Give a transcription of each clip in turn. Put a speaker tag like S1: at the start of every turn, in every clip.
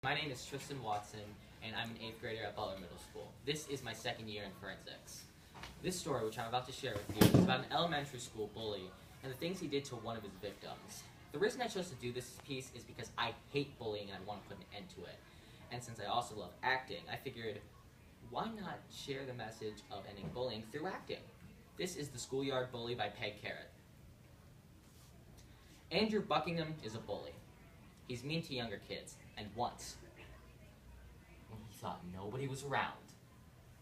S1: My name is Tristan Watson, and I'm an 8th grader at Butler Middle School. This is my second year in forensics. This story, which I'm about to share with you, is about an elementary school bully and the things he did to one of his victims. The reason I chose to do this piece is because I hate bullying and I want to put an end to it. And since I also love acting, I figured, why not share the message of ending bullying through acting? This is The Schoolyard Bully by Peg Carrot. Andrew Buckingham is a bully. He's mean to younger kids, and once, when he thought nobody was around,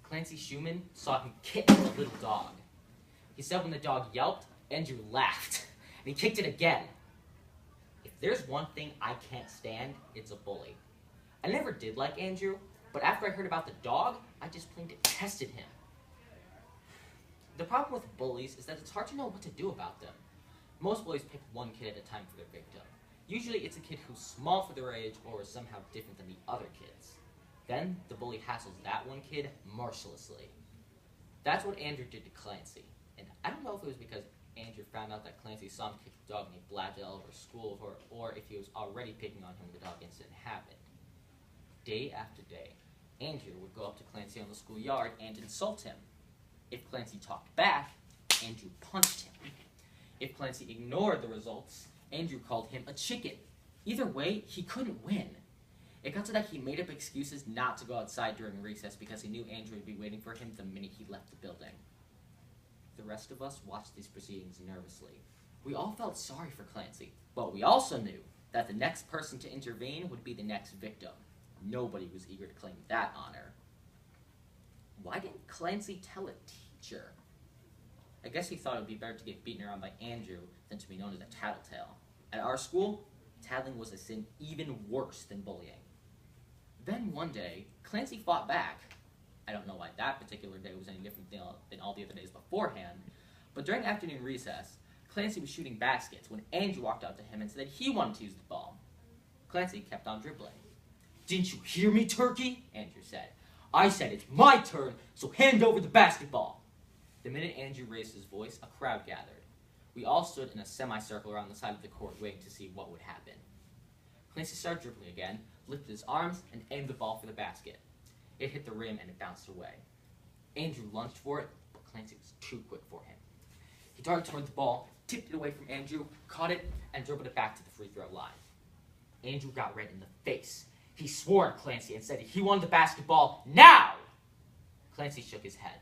S1: Clancy Schumann saw him kick a little dog. He said when the dog yelped, Andrew laughed, and he kicked it again. If there's one thing I can't stand, it's a bully. I never did like Andrew, but after I heard about the dog, I just plain detested him. The problem with bullies is that it's hard to know what to do about them. Most bullies pick one kid at a time for their victim. Usually it's a kid who's small for their age or is somehow different than the other kids. Then the bully hassles that one kid mercilessly. That's what Andrew did to Clancy. And I don't know if it was because Andrew found out that Clancy saw him kick the dog and he blabbed it all over school, or if he was already picking on him when the dog incident happened. Day after day, Andrew would go up to Clancy on the schoolyard and insult him. If Clancy talked back, Andrew punched him. If Clancy ignored the results, Andrew called him a chicken. Either way, he couldn't win. It got to that he made up excuses not to go outside during recess because he knew Andrew would be waiting for him the minute he left the building. The rest of us watched these proceedings nervously. We all felt sorry for Clancy, but we also knew that the next person to intervene would be the next victim. Nobody was eager to claim that honor. Why didn't Clancy tell a teacher? I guess he thought it would be better to get beaten around by Andrew than to be known as a tattletale. At our school, tattling was a sin even worse than bullying. Then one day, Clancy fought back. I don't know why that particular day was any different than all the other days beforehand, but during afternoon recess, Clancy was shooting baskets when Andrew walked up to him and said he wanted to use the ball. Clancy kept on dribbling. "Didn't you hear me, turkey?" Andrew said. "I said it's my turn, so hand over the basketball." The minute Andrew raised his voice, a crowd gathered. We all stood in a semicircle around the side of the court waiting to see what would happen. Clancy started dribbling again, lifted his arms, and aimed the ball for the basket. It hit the rim and it bounced away. Andrew lunged for it, but Clancy was too quick for him. He darted toward the ball, tipped it away from Andrew, caught it, and dribbled it back to the free throw line. Andrew got red in the face. He swore at Clancy and said he wanted the basketball now! Clancy shook his head.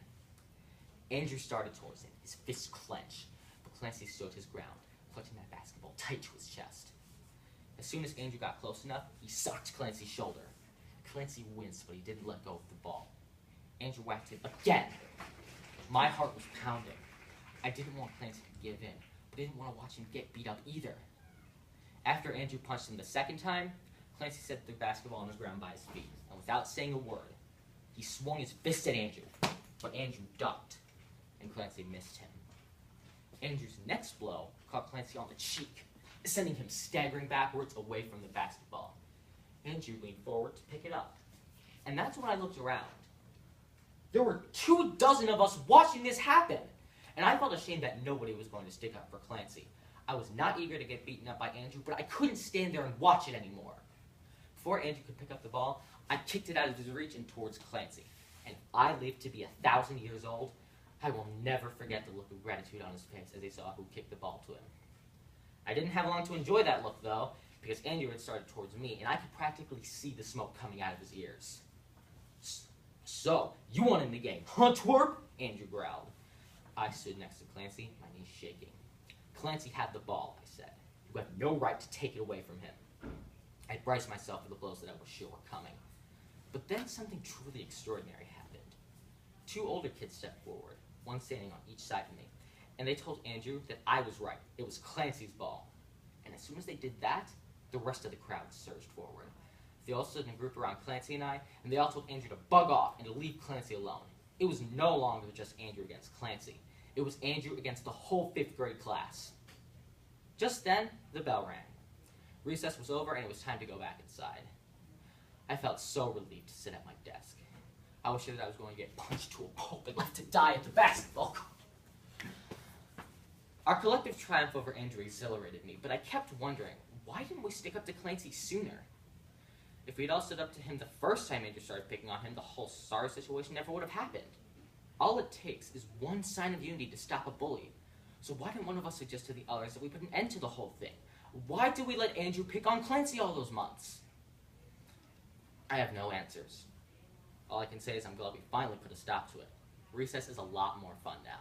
S1: Andrew started towards him, his fists clenched, but Clancy stood his ground, clutching that basketball tight to his chest. As soon as Andrew got close enough, he socked Clancy's shoulder. Clancy winced, but he didn't let go of the ball. Andrew whacked him again. My heart was pounding. I didn't want Clancy to give in, but I didn't want to watch him get beat up either. After Andrew punched him the second time, Clancy set the basketball on the ground by his feet, and without saying a word, he swung his fist at Andrew, but Andrew ducked, and Clancy missed him. Andrew's next blow caught Clancy on the cheek, sending him staggering backwards away from the basketball. Andrew leaned forward to pick it up, and that's when I looked around. There were 24 of us watching this happen, and I felt ashamed that nobody was going to stick up for Clancy. I was not eager to get beaten up by Andrew, but I couldn't stand there and watch it anymore. Before Andrew could pick up the ball, I kicked it out of his reach and towards Clancy. And if I live to be 1,000 years old, I will never forget the look of gratitude on his face as he saw who kicked the ball to him. I didn't have long to enjoy that look, though, because Andrew had started towards me, and I could practically see the smoke coming out of his ears. "So, you won in the game, huh, twerp?" Andrew growled. I stood next to Clancy, my knees shaking. "Clancy had the ball," I said. "You have no right to take it away from him." I braced myself for the blows that I was sure were coming. But then something truly extraordinary happened. 2 older kids stepped forward, one standing on each side of me, and they told Andrew that I was right. It was Clancy's ball. And as soon as they did that, the rest of the crowd surged forward. They all stood in a group around Clancy and I, and they all told Andrew to bug off and to leave Clancy alone. It was no longer just Andrew against Clancy. It was Andrew against the whole 5th grade class. Just then, the bell rang. Recess was over, and it was time to go back inside. I felt so relieved to sit at my desk. I was sure that I was going to get punched to a pulp and left to die at the basketball court. Our collective triumph over Andrew exhilarated me, but I kept wondering, why didn't we stick up to Clancy sooner? If we'd all stood up to him the first time Andrew started picking on him, the whole SARS situation never would have happened. All it takes is one sign of unity to stop a bully. So why didn't one of us suggest to the others that we put an end to the whole thing? Why did we let Andrew pick on Clancy all those months? I have no answers. All I can say is I'm glad we finally put a stop to it. Recess is a lot more fun now.